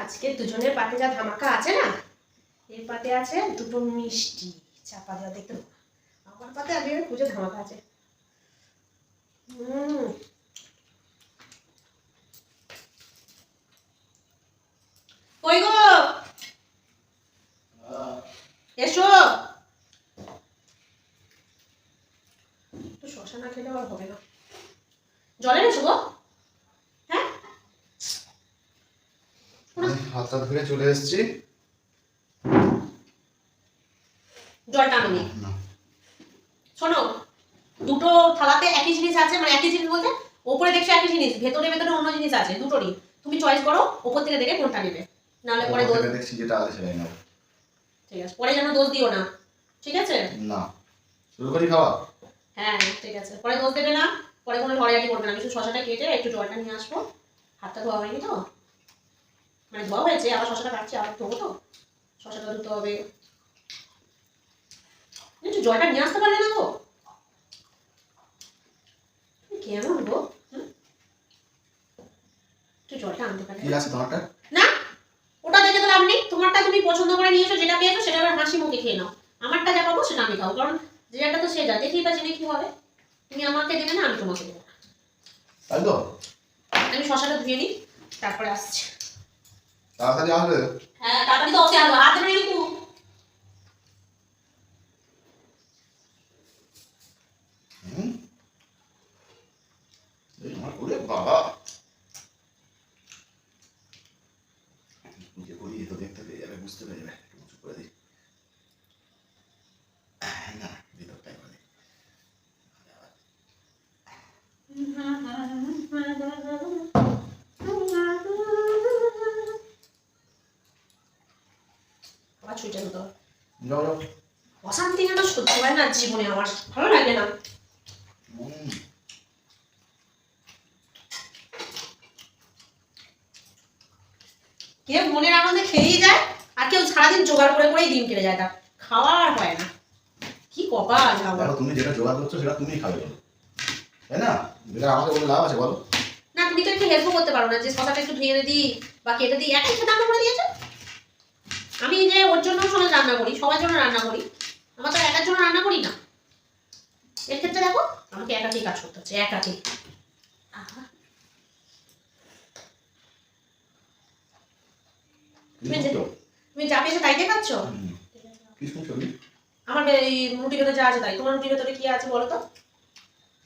আজকে দুজনের পাতে যা ধামাকা আছে না, এর পাতে আছে দুটো মিষ্টি চাপা দেওয়া, দেখতে পাবো। আমার পাতে আগে পুজো ধামাকা আছে। কই গো, এসো। তো শশা না খেলে আর হবে না। জলে এসো গো। হ্যাঁ, হাতটা ধুয়ে চলে এসেছি। জলটা আনুনি। শোনো, দুটো থালাতে একই জিনিস আছে, মানে একই জিনিস বলতে ওপরে দেখছো একই জিনিস, ভেতরে ভেতরে অন্য জিনিস আছে, দুটোরই। তুমি চয়েস করো ওপর থেকে দেখে কোনটা নেবে, নাহলে পরে দোষ দেখছি যেটা আছে সেটাই নাও। ঠিক আছে, পরে যেন দোষ দিও না, ঠিক আছে? না, শুরু করি খাওয়া। হ্যাঁ ঠিক আছে, পরে দোষ দেবে না, পরে কোনো ঝড়াঝাটি করবে না। আমি শুধু শশাটা কেটে একটু জলটা নিয়ে আসবো। হাতটা ধোয়া হয়নি তো, মানে ধোয়া হয়েছে, আবার শশাটা কাটছি, আবার ধোবো তো, শশাটা ধুতে হবে। একটু জলটা নিয়ে আসতে পারলে না গো? কেমন গো? একটু জলটা আনতে পারলে কি আছে তোমারটা? না, ওটা দেখে তো লাভ নেই। তোমারটা তুমি পছন্দ করে নিয়েছো, যেটা পেয়েছো সেটা আবার হাসি মুখে খেয়ে নাও। আমারটা যা পাবো সেটা আমি খাবো, কারণ যেটা তো সে যা দেখেই বা জেনে কি হবে। তুমি আমাকে দেবে না, আমি তোমাকে দেবো না। তাই তো, আমি শশাটা ধুয়ে নিই, তারপরে আসছি। তাড়াতাড়ি আসবে। হ্যাঁ তাড়াতাড়ি তো অসে আসবো, হাত দেবে না কিন্তু। ওরে বাবা, যে করি তো দেখতে পেয়ে যাবে, বুঝতে পেরে যাবে। একটু উঁচু করে দিই। না, ভিতরটাই করে দিই। আবার ছুটে হতো, যাও যাও। অশান্তি যেন সহ্য হয় না জীবনে, আমার ভালো লাগে না। কেউ মনের আনন্দে খেয়েই যায়, আর কেউ সারাদিন জোগাড় করে করেই দিন কেটে যায়, তা খাওয়ার হয় না। কি কপাল আমার। দেখো, তুমি যেটা জোগাড় করছো সেটা তুমিই খাবে বলো, তাই না? যেটা আমাকে বলে লাভ আছে বলো? না তুমি তো একটু হেল্প করতে পারো না, যে শশাটা একটু ধুয়ে দিই বা কেটে দিই, একাই খেতে রান্না করে দিয়েছো। আমি যে ওর জন্য সময় রান্না করি, সবার জন্য রান্না করি, আমার তো একার জন্য রান্না করি না। এর ক্ষেত্রে দেখো আমাকে একাকেই কাজ করতে হচ্ছে, একাকেই। তুমি যা পেয়েছো তাই দিয়ে খাচ্ছ? আমার এই রুটির ভেতরে যা আছে তাই। তোমার রুটির ভেতরে কি আছে বলো তো,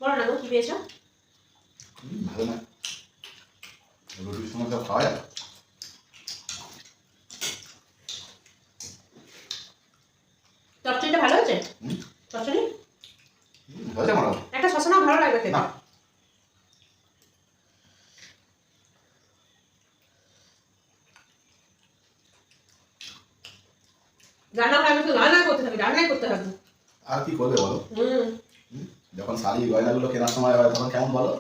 বলো না গো, কি পেয়েছো? ভালো না, রুটির সময় সব খাওয়া যায়। চচ্চড়িটা ভালো হয়েছে? চচ্চড়ি হয়েছে আমার একটা শশা নাও, ভালো লাগবে খেতে। রান্না খাবে তো রান্না করতে থাকবে, রান্নাই করতে থাকবে। আর কি করবে বলো? যখন শাড়ি গয়নাগুলো কেনার সময় হয় তখন কেমন বলো?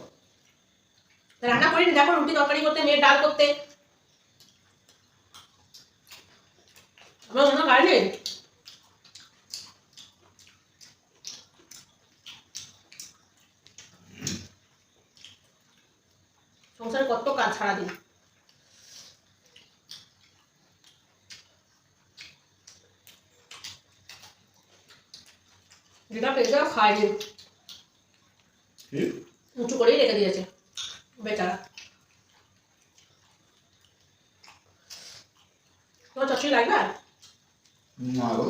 রান্না করি, দেখো রুটি তরকারি করতে, মেয়ের ডাল করতে, আমার অন্য কাজ নেই। সংসারে কত কাজ সারাদিন। যেটা পেয়ে যাও খাইনি, উঁচু করেই রেখে দিয়েছে বেচারা। তোমার চচ্চড়ি লাগবে? না গো,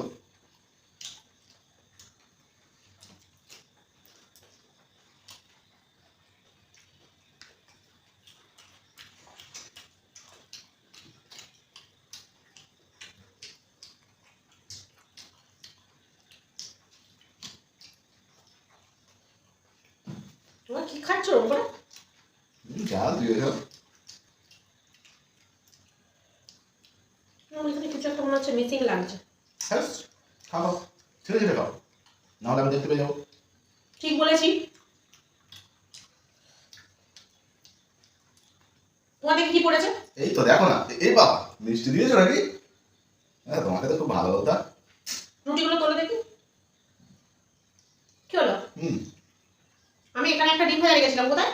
তোমার কি খাচ্ছ ওপরে? যা দিয়েছ। এখানে কিছু একটা মনে হচ্ছে মিসিং লাগছে। খাও, ছেড়ে ছেড়ে খাও, নাহলে আমি দেখতে পেয়ে যাবো। ঠিক বলেছি। তোমাদের কি পড়েছে? এই তো দেখো না, এই বাবা মিষ্টি দিয়েছো নাকি? হ্যাঁ, তোমাকে তো খুব ভালো হতো। রুটিগুলো তোলো দেখি, কি হলো? আমি এখানে একটা ডিম ভাজা রেখেছিলাম, কোথায়?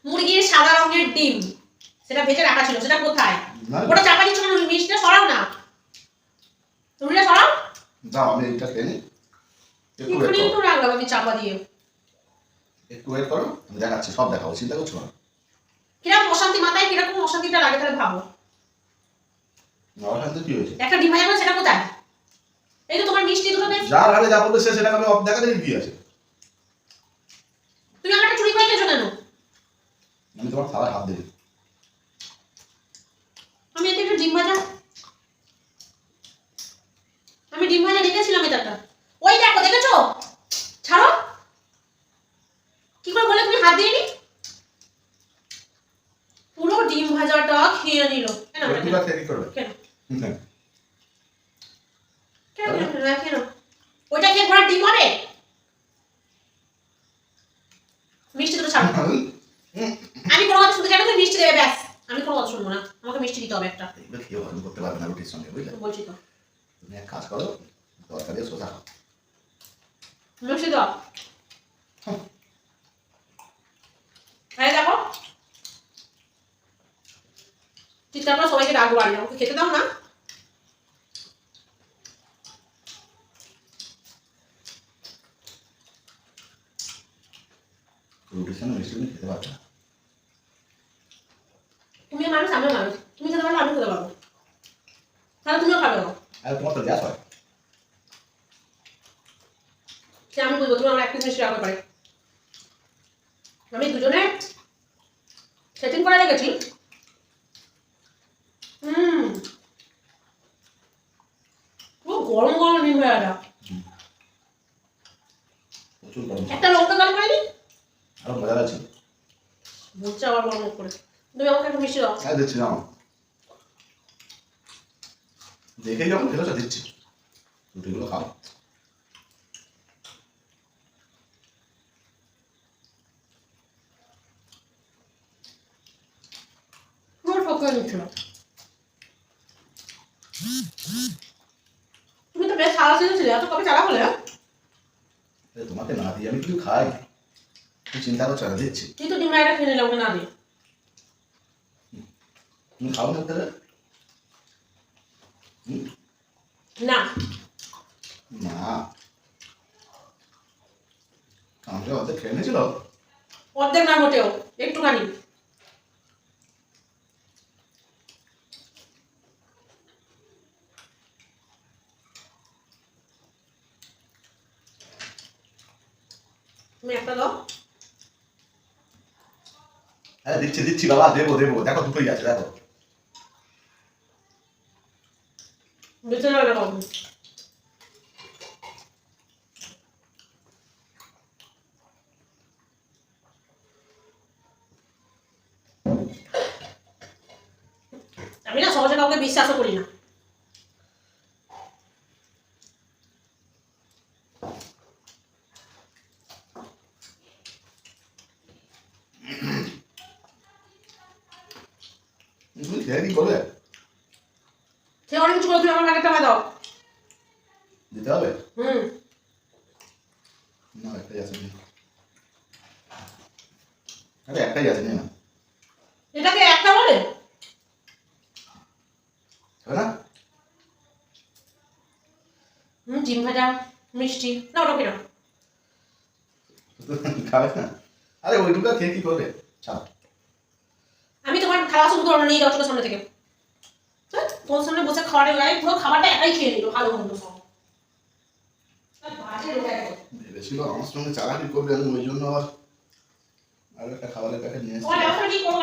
মুরগির সাদা রঙের ডিম, সেটা ভেজে রাখা ছিল, সেটা কোথায়? না ওটা চাপা দিচ্ছ না, মিষ্টিটা সরাও না, তুমি এটা সরাও। দাও আমি এইটা খেয়ে নিই, একটু ওয়েট এখানেই করো, তো রাখলাম আমি চাপা দিয়ে। একটু ওয়েট করো, আমি দেখাচ্ছি, সব দেখাবো, চিন্তা করছো না। কিরকম অশান্তি, মাথায় কিরকম অশান্তিটা লাগে তাহলে ভাবো। অশান্তি কি হয়েছে? একটা ডিম ভাজা করে সেটা কোথায়? এই তো তোমার মিষ্টি দুটো দেখ, যার হাতে যা বলবে সে সেটা আমি দেখা দেখি কি আছে। তুমি আমারটা চুরি করে খেয়েছো কেন? আমি তোমার থালায় হাত দিই। আমি এতে একটু ডিম ভাজা, আমি ডিম ভাজা রেখেছিলাম এটা একটা। ওই দেখো, দেখেছো? ছাড়ো, কি করে বলে তুমি হাত দিয়ে নি? পুরো ডিম ভাজাটা খেয়ে নিল। কেন একটু কাছে কি করবে? কেন হুম। কেন কেন ওইটা খেয়ে ঘোড়া ডিম হবে? মিষ্টি দুটো ছাড়ো। আমি কোনো কথা শুনতে চাই না, তুমি মিষ্টি দেবে ব্যাস, আমি কোনো কথা শুনবো না, আমাকে মিষ্টি দিতে হবে একটা। এগুলো খেয়ে হজম করতে পারবে না রুটির সঙ্গে, বুঝলে? বলছি তো, তুমি এক কাজ করো, দরকার দিয়ে সোজা খাও। মিষ্টি দাও। এই দেখো, চিৎকার করে সবাইকে ডাকবো বাড়ি, আমাকে খেতে দাও না। রুটির সঙ্গে মিষ্টি তুমি খেতে পারবে না। তুমি মানুষ, আমিও মানুষ, তুমি খেতে পারলে আমি খেতে পারবো, তাহলে তুমিও খাবে না। আর তোমার তো গ্যাস হয়। সে আমি বুঝবো তুমি আমার এক পিস মিষ্টি রাখতে পারে। আমি দুজনে সেটিং করে রেখেছি। পুরো গরম গরম ডিম ভাজাটা, প্রচুর গরম। একটা লঙ্কা গাল করেনি, আরো মজা আছে। বলছে আবার গরম করে। তুমি আমাকে একটা মিষ্টি দাও। হ্যাঁ দিচ্ছি, নাও। দেখেই যখন খেলেছো দিচ্ছি, রুটিগুলো খাও। পুরো ঠকিয়ে নিচ্ছিল। তুমি তো বেশ সারা ছিল, এত কবে চালা হলে? তোমাকে না দিয়ে আমি কিছু খাই, তুমি চিন্তা করছো না, দিচ্ছি। তুই তো ডিম ভাজাটা খেয়ে নিলাম ওকে না দিয়ে। তুমি খাও না তাহলে? না না, কামটা অর্ধেক খেয়ে নিয়েছিল। অর্ধেক না মোটেও, একটুখানি। তুমি একটা দাও। হ্যাঁ দিচ্ছি দিচ্ছি বাবা, দেবো দেবো, দেখো দুটোই আছে, দেখো। বেঁচে যাবে না বাবু। আমি না সহজে কাউকে বিশ্বাসও করি না। তুমি খেয়ে কি করবে? সে অনেক কিছু করে, তুমি আমার ভাগের টাকা দাও। দিতে হবে হুম, না? একটাই আছে, নে। আরে একটাই আছে, নে না। এটাকে একটা বলে? হবে না? ডিম ভাজা, মিষ্টি না, ওটা কিনা খাবে না? আরে ওই দুটো খেয়ে কি করবে? ছাড়। আমি তোমার খাওয়া শুরু করো নিয়ে যাও চোখের সামনে থেকে। তোমার সামনে বসে খাওয়ার গায়ে পুরো খাবারটা একাই খেয়ে নিল, ভালো মন্দ সব। বাজে লোক একদম। ভেবেছিল আমার সঙ্গে চালাকি করবে, আমি ওই জন্য আর একটা খাবারের প্যাকেট নিয়ে তোমার এসেছি। ব্যবস্থা কি করবো?